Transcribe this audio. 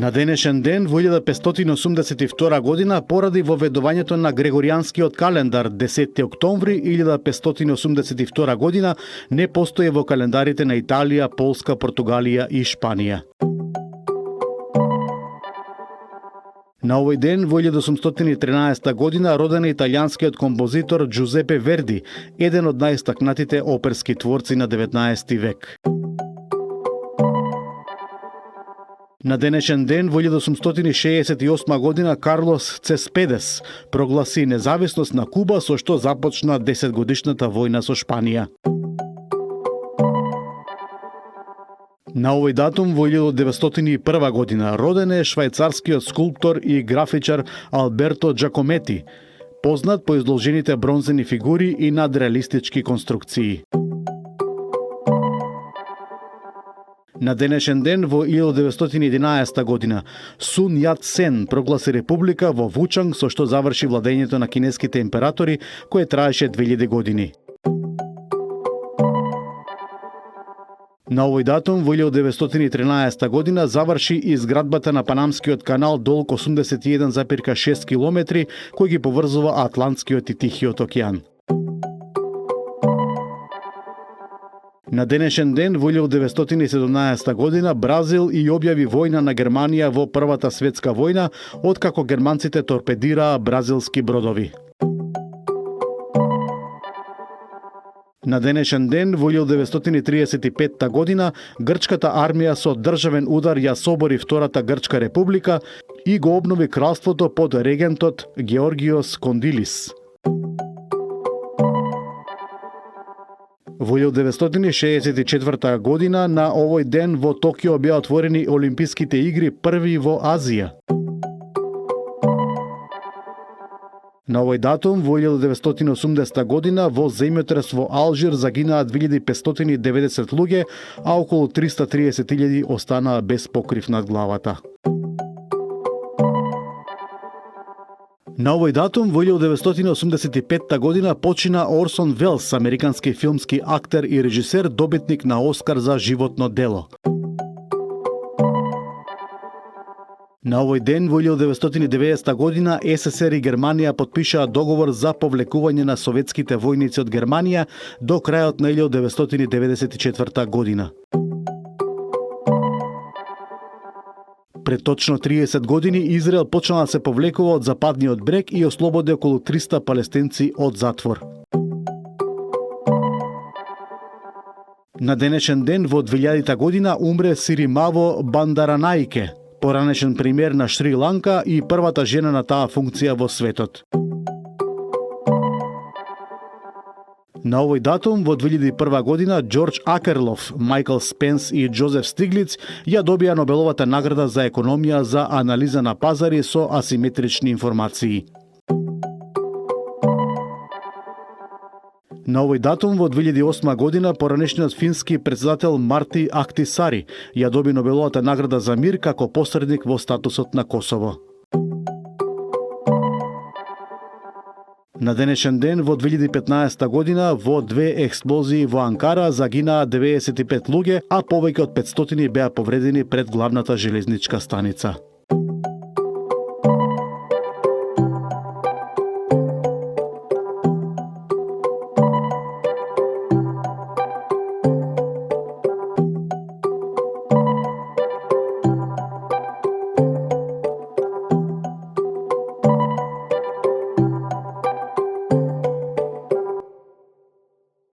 На денешен ден во 1582 година, поради воведувањето на Грегоријанскиот календар 10 октомври 1582 година, не постои во календарите на Италија, Полска, Португалија и Шпанија. На овој ден во 1813 година роден е италијанскиот композитор Джузепе Верди, еден од најстакнатите оперски творци на 19 век. На денешен ден во 1868 година Карлос Цеспедес прогласи независност на Куба, со што започна 10-годишната војна со Шпанија. На овој датум во 1901 година роден е швајцарскиот скулптор и графичар Алберто Джакомети, познат по изложените бронзени фигури и надреалистички конструкции. На денешен ден во 1911 година Сун Јат Сен прогласи република во Вучанг, со што заврши владењето на кинеските императори, кое траеше 2000 години. На овој датум во 1913 година заврши изградбата на Панамскиот канал долг 81,6 километри, кој ги поврзува Атлантскиот и Тихиот океан. На денешен ден во 1917 година Бразил и објави војна на Германија во Првата светска војна, откако германците торпедираа бразилски бродови. На денешен ден во 1935 година грчката армија со државен удар ја собори Втората грчка република и го обнови кралството под регентот Георгиос Кондилис. Во 1964 година на овој ден во Токио беа отворени Олимписките игри, први во Азија. На овој датум во 1980 година во земјотрес во Алжир загинаа 2590 луѓе, а околу 330.000 останаа без покрив над главата. На овој датум во 1985 година почина Орсон Велс, американски филмски актер и режисер, добитник на Оскар за животно дело. На овој ден во 1990 година СССР и Германија потпишаа договор за повлекување на советските војници од Германија до крајот на 1994 година. Пред точно 30 години Израел почна да се повлекува од западниот брег и ослободи околу 300 палестинци од затвор. На денешен ден во 2000 година умре Сиримаво Бандаранаике, поранешен премиер на Шри Ланка и првата жена на таа функција во светот. На овој датум во 2001 година Џорџ Акерлов, Мајкл Спенс и Џозеф Стиглиц ја добија Нобеловата награда за економија за анализа на пазари со асиметрични информации. На овој датум во 2008 година поранешниот фински претседател Марти Ахтисари ја доби Нобеловата награда за мир како посредник во статусот на Косово. На денешен ден во 2015 година во две експлозии во Анкара загинаа 95 луѓе, а повеќе од 500 беа повредени пред главната железничка станица.